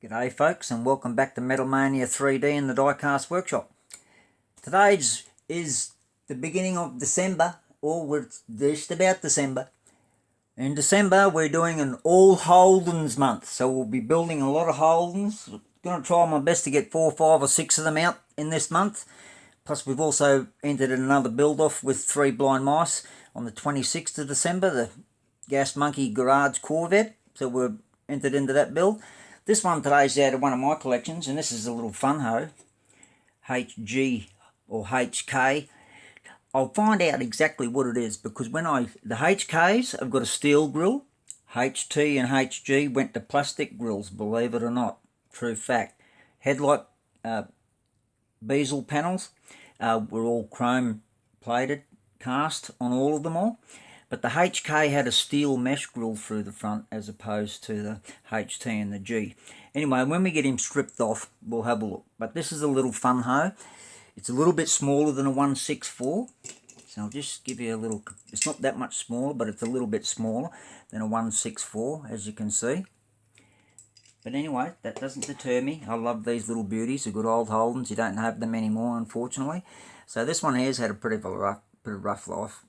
G'day folks, and welcome back to Metal Mania 3D in the Diecast Workshop. Today is the beginning of December, or we're just about December. In December we're doing an all Holdens month, so we'll be building a lot of Holdens. I'm going to try my best to get 4, 5 or 6 of them out in this month. Plus we've also entered another build off with 3 blind mice on the 26th of December, the Gas Monkey Garage Corvette, so we're entered into that build. This one today is out of one of my collections, and this is a little FunHo HG or HK. I'll find out exactly what it is, because when the HKs have got a steel grill, HT and HG went to plastic grills, believe it or not. True fact. Headlight beasel panels were all chrome plated, cast on all of them all. But the HK had a steel mesh grill through the front as opposed to the HT and the G. Anyway, when we get him stripped off, we'll have a look. But this is a little FunHo. It's a little bit smaller than a 164. So I'll just give you a little... It's not that much smaller, but it's a little bit smaller than a 164, as you can see. But anyway, that doesn't deter me. I love these little beauties, the good old Holdens. You don't have them anymore, unfortunately. So this one here's had a pretty rough life.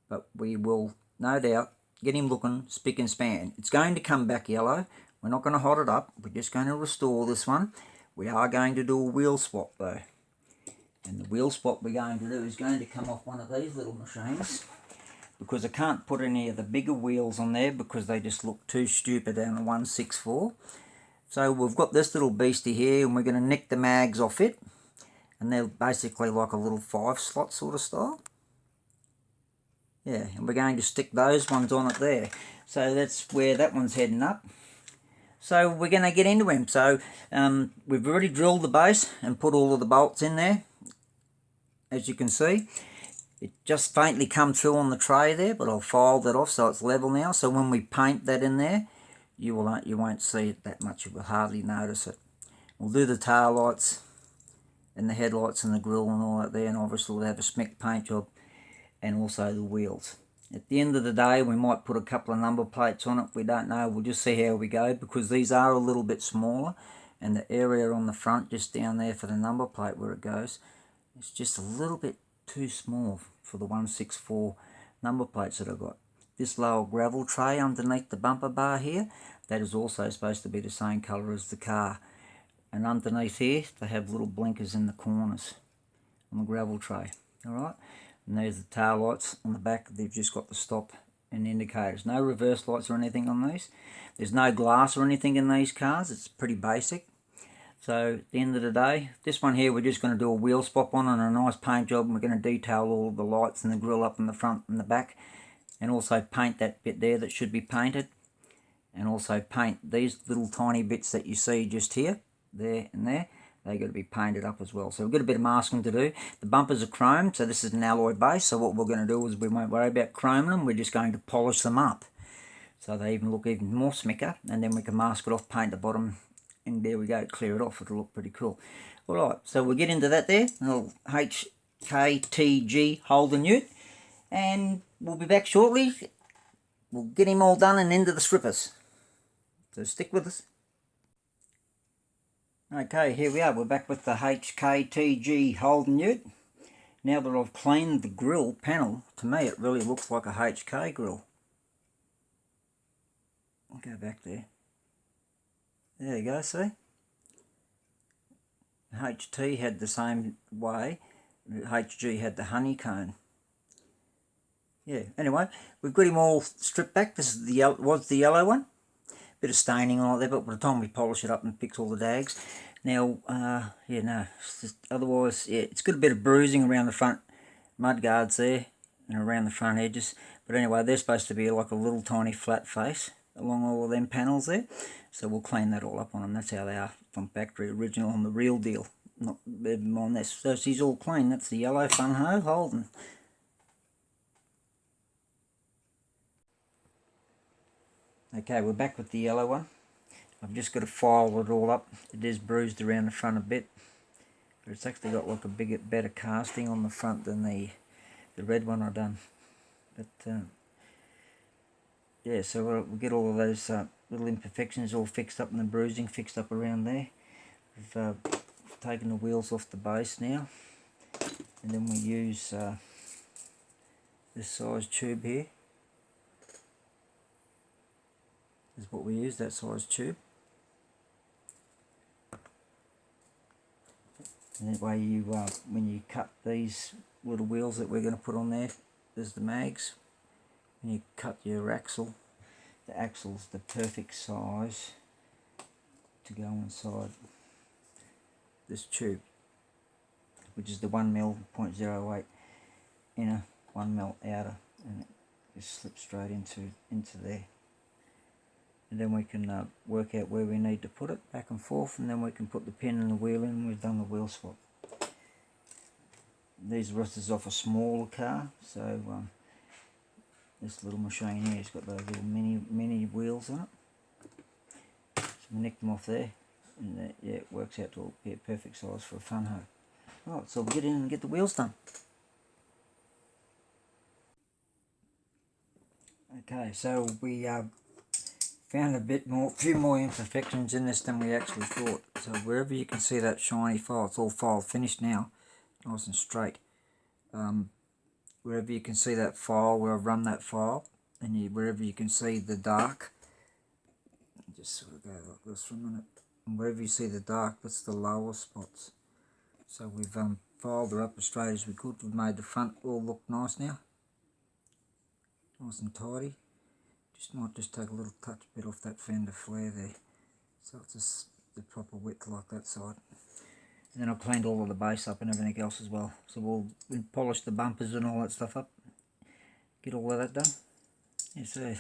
But we will, no doubt, get him looking spick and span. It's going to come back yellow. We're not going to hot it up. We're just going to restore this one. We are going to do a wheel swap, though. And the wheel swap we're going to do is going to come off one of these little machines, because I can't put any of the bigger wheels on there because they just look too stupid on the 164. So we've got this little beastie here, and we're going to nick the mags off it. And they're basically like a little 5-slot sort of style. Yeah, and we're going to stick those ones on it there. So that's where that one's heading up. So we're going to get into him. So we've already drilled the base and put all of the bolts in there. As you can see, it just faintly come through on the tray there, but I'll file that off so it's level now. So when we paint that in there, you won't see it that much. You will hardly notice it. We'll do the tail lights and the headlights and the grill and all that there, and obviously we'll have a smick paint job. And also the wheels. At the end of the day, we might put a couple of number plates on it. We don't know. We'll just see how we go, because these are a little bit smaller, and the area on the front just down there for the number plate where it goes, it's just a little bit too small for the 164 number plates that I've got. This lower gravel tray underneath the bumper bar here, that is also supposed to be the same colour as the car. And underneath here, they have little blinkers in the corners on the gravel tray. Alright? And there's the tail lights on the back. They've just got the stop and indicators. No reverse lights or anything on these. There's no glass or anything in these cars. It's pretty basic. So at the end of the day, this one here we're just going to do a wheel swap on and a nice paint job. And we're going to detail all of the lights and the grille up in the front and the back. And also paint that bit there that should be painted. And also paint these little tiny bits that you see just here, there and there. They've got to be painted up as well. So we've got a bit of masking to do. The bumpers are chromed, so this is an alloy base. So what we're going to do is we won't worry about chroming them. We're just going to polish them up, so they even look even more smicker. And then we can mask it off, paint the bottom, and there we go, clear it off. It'll look pretty cool. Alright, so we'll get into that there. A little HKTG Holden Ute. And we'll be back shortly. We'll get him all done and into the strippers. So stick with us. Okay, here we are. We're back with the HKTG Holden Ute. Now that I've cleaned the grill panel, to me it really looks like a HK grill. I'll go back there. There you go, see? HT had the same way. HG had the honeycomb. Yeah, anyway, we've got him all stripped back. This is the yellow one. Bit of staining on it there, but by the time we polish it up and fix all the dags. Now, yeah, no, it's just, otherwise, yeah, it's got a bit of bruising around the front mud guards there and around the front edges. But anyway, they're supposed to be like a little tiny flat face along all of them panels there. So we'll clean that all up on them. That's how they are from factory original on the real deal. Not even on this. So she's all clean. That's the yellow FunHo Holden. Okay, we're back with the yellow one. I've just got to file it all up. It is bruised around the front a bit, but it's actually got like a better casting on the front than the red one I've done. But yeah, so we'll get all of those little imperfections all fixed up and the bruising fixed up around there. We've taken the wheels off the base now, and then we use this size tube here. Is what we use, that size tube. And that way you, when you cut these little wheels that we're going to put on there, there's the mags. When you cut your axle, the axle's the perfect size to go inside this tube, which is the 1mm 0.08 inner, 1mm outer, and it just slips straight into there. And then we can work out where we need to put it back and forth, and then we can put the pin and the wheel in, and we've done the wheel swap. These rusters off a smaller car, so this little machine here has got those little mini wheels on it. So we nick them off there, and yeah, it works out to be a perfect size for a FunHo. Right, so we'll get in and get the wheels done. Okay, so we found a few more imperfections in this than we actually thought. So wherever you can see that shiny file, it's all file finished now, nice and straight. Wherever you can see that file, where I've run that file, and wherever you can see the dark, just sort of go like this for a minute. And wherever you see the dark, that's the lower spots. So we've filed her up as straight as we could. We've made the front all look nice now, nice and tidy. Might just take a little touch bit off that fender flare there, so it's just the proper width like that side. And then I've cleaned all of the base up and everything else as well. So we'll polish the bumpers and all that stuff up, get all of that done. Yeah, so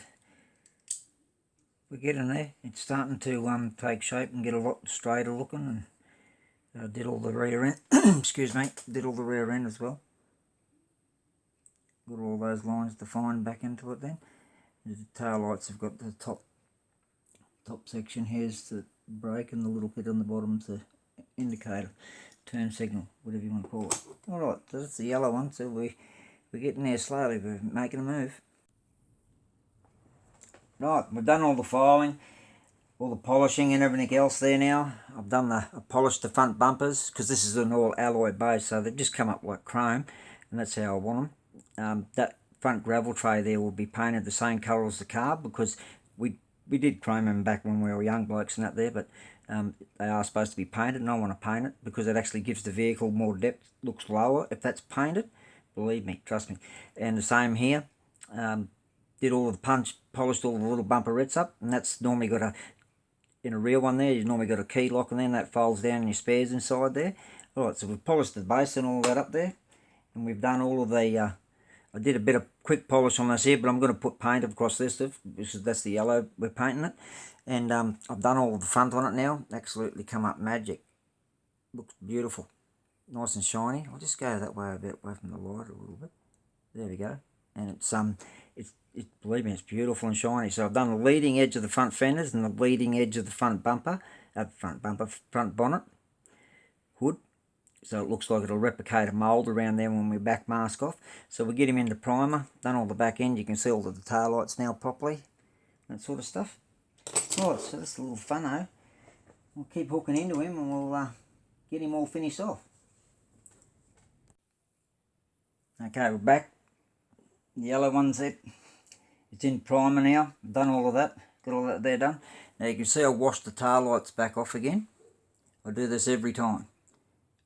we're getting there. It's starting to take shape and get a lot straighter looking. And I did all the rear end. Excuse me. Did all the rear end as well. Got all those lines defined back into it then. The tail lights have got the top section. Here's the brake, and the little bit on the bottom's the indicator, turn signal, whatever you want to call it. Alright, so that's the yellow one, so we're getting there slowly, we're making a move. Right, we've done all the filing, all the polishing and everything else there now. I've polished the front bumpers, because this is an all alloy base, so they just come up like chrome, and that's how I want them. That front gravel tray there will be painted the same colour as the car, because we did chrome them back when we were young blokes and that there, but they are supposed to be painted, and I want to paint it because it actually gives the vehicle more depth, looks lower if that's painted, believe me, trust me. And the same here, did all of the polished all the little bumperettes up, and that's normally got in a real one there, you've normally got a key lock, and then that folds down and your spares inside there. Alright, so we've polished the base and all that up there, and we've done all of the I did a bit of quick polish on this here, but I'm going to put paint across this stuff, because that's the yellow we're painting it. And I've done all the front on it now. Absolutely come up magic. Looks beautiful. Nice and shiny. I'll just go that way a bit, away from the light a little bit. There we go. And it's believe me, it's beautiful and shiny. So I've done the leading edge of the front fenders and the leading edge of the front bumper, front bonnet, hood. So it looks like it'll replicate a mould around there when we back mask off. So we get him into primer, done all the back end. You can see all of the tail lights now properly, that sort of stuff. Right, so that's a little FunHo. We'll keep hooking into him, and we'll get him all finished off. Okay, we're back. The yellow one's it. It's in primer now. I've done all of that. Got all that there done. Now you can see I washed the tail lights back off again. I do this every time.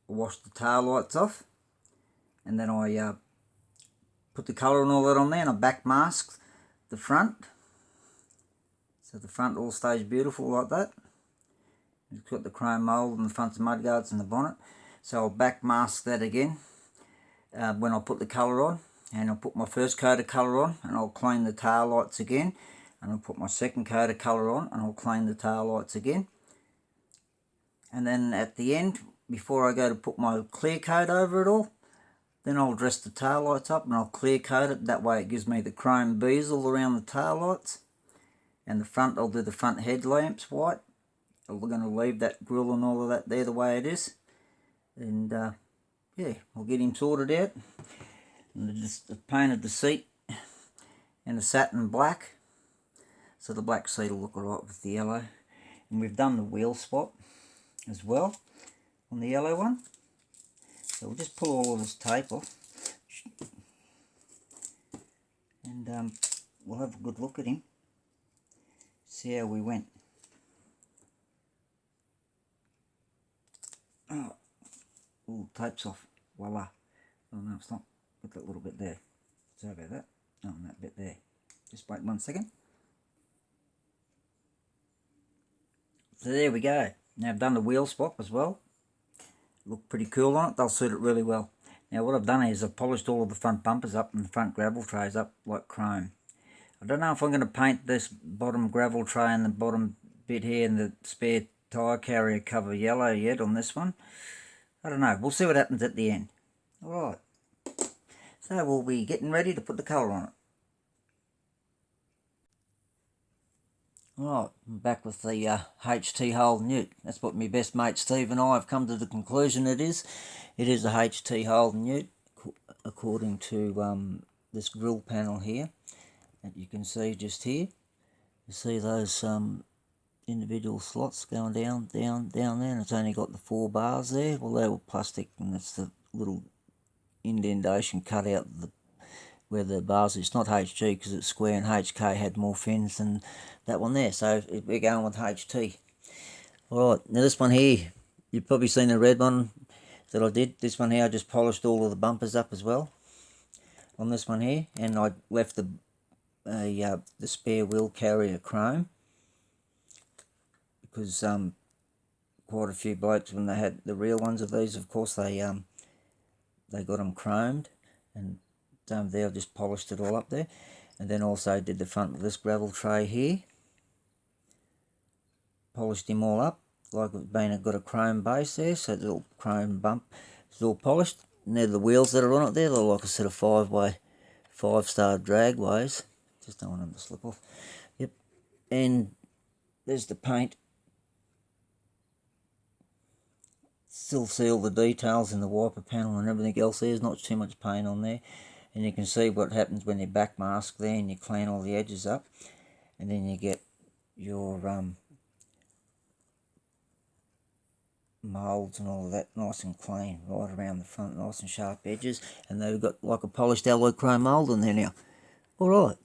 I wash the tail lights off, and then I put the colour and all that on there, and I back mask the front, so the front all stays beautiful like that. It's got the chrome mould and the front mudguards and the bonnet, so I'll back mask that again when I put the colour on, and I'll put my first coat of colour on, and I'll clean the tail lights again, and I'll put my second coat of colour on, and I'll clean the tail lights again. And then at the end, before I go to put my clear coat over it all, then I'll dress the tail lights up and I'll clear coat it. That way it gives me the chrome beasel around the tail lights. And the front, I'll do the front headlamps white. I'm going to leave that grille and all of that there the way it is. And yeah, I'll get him sorted out. And I just painted the seat in a satin black. So the black seat will look alright with the yellow. And we've done the wheel swap as well on the yellow one. So we'll just pull all of this tape off. And we'll have a good look at him. See how we went. Oh, all tape's off. Voila. Oh no, it's not. Put that little bit there. Sorry about that. Oh, and that bit there. Just wait 1 second. So there we go. Now I've done the wheel swap as well. Look pretty cool on it. They'll suit it really well. Now what I've done is I've polished all of the front bumpers up and the front gravel trays up like chrome. I don't know if I'm going to paint this bottom gravel tray and the bottom bit here and the spare tyre carrier cover yellow yet on this one. I don't know. We'll see what happens at the end. Alright. So we'll be getting ready to put the colour on it. Alright, I'm back with the HT Holden Ute. That's what my best mate Steve and I have come to the conclusion it is. It is a HT Holden Ute, according to this grill panel here that you can see just here. You see those individual slots going down there, and it's only got the 4 bars there. Well, they were plastic, and it's the little indentation cut out where the bars. It's not HG because it's square, and HK had more fins than that one there, so we're going with HT. Alright, now this one here, you've probably seen the red one that I did. This one here, I just polished all of the bumpers up as well on this one here, and I left the spare wheel carrier chrome because quite a few blokes, when they had the real ones of these, of course they got them chromed, and there I just polished it all up there. And then also did the front of this gravel tray here, polished him all up like it's been got a chrome base there, so the little chrome bump is all polished. And they're the wheels that are on it there. They're like a set of 5-star dragways. Just don't want them to slip off. Yep. And there's the paint. Still see all the details in the wiper panel and everything else. There's not too much paint on there. And you can see what happens when you back mask there and you clean all the edges up. And then you get your moulds and all of that nice and clean right around the front, nice and sharp edges. And they've got like a polished alloy chrome mould in there now. Alright,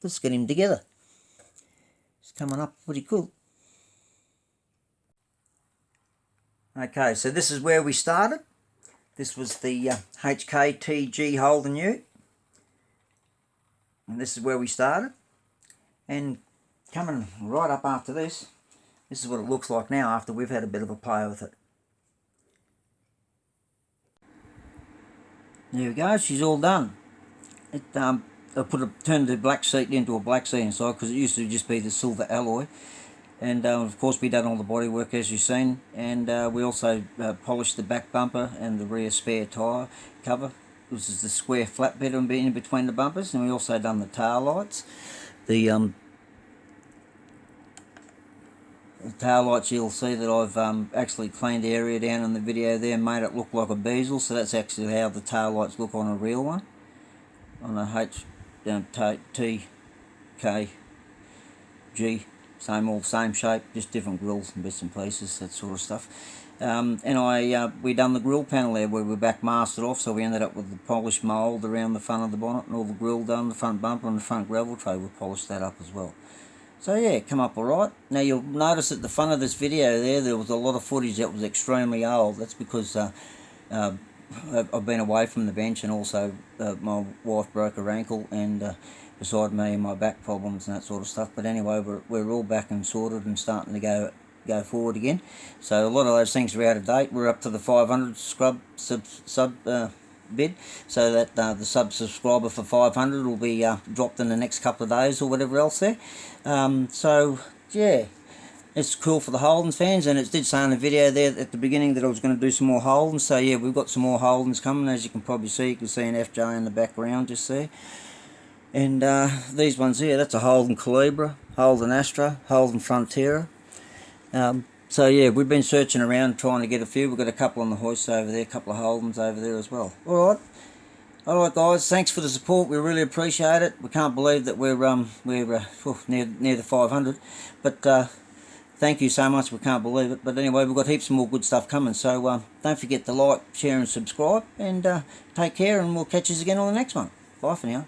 let's get him together. It's coming up pretty cool. Okay, so this is where we started. This was the HKTG Holden Ute. And this is where we started. And coming right up after this, this is what it looks like now after we've had a bit of a play with it. There we go, she's all done. I turned the black seat into a black seat inside because it used to just be the silver alloy. And of course we done all the bodywork as you've seen, and we also polished the back bumper and the rear spare tyre cover. This is the square flat bit in between the bumpers, and we also done the tail lights. The tail lights, you'll see that I've actually cleaned the area down in the video there and made it look like a beasel, so that's actually how the tail lights look on a real one, on a TKG. Same shape, just different grills and bits and pieces, that sort of stuff. And we done the grill panel there where we back masked it off, so we ended up with the polished mould around the front of the bonnet and all the grill done, the front bumper and the front gravel tray, we polished that up as well. So yeah, come up alright. Now you'll notice at the front of this video there was a lot of footage that was extremely old. That's because I've been away from the bench, and also my wife broke her ankle, and beside me and my back problems and that sort of stuff. But anyway, we're all back and sorted and starting to go forward again. So a lot of those things are out of date. We're up to the 500 sub bid, so that the subscriber for 500 will be dropped in the next couple of days or whatever else there. So yeah, it's cool for the Holdens fans, and it did say in the video there at the beginning that I was going to do some more Holdens. So yeah, we've got some more Holdens coming, as you can probably see. You can see an FJ in the background just there. And these ones here, that's a Holden Calibra, Holden Astra, Holden Frontiera. So yeah, we've been searching around trying to get a few. We've got a couple on the hoist over there, a couple of Holdens over there as well. Alright, Alright guys, thanks for the support, we really appreciate it. We can't believe that we're near the 500, but thank you so much, we can't believe it. But anyway, we've got heaps more good stuff coming, so don't forget to like, share and subscribe, and take care, and we'll catch you again on the next one. Bye for now.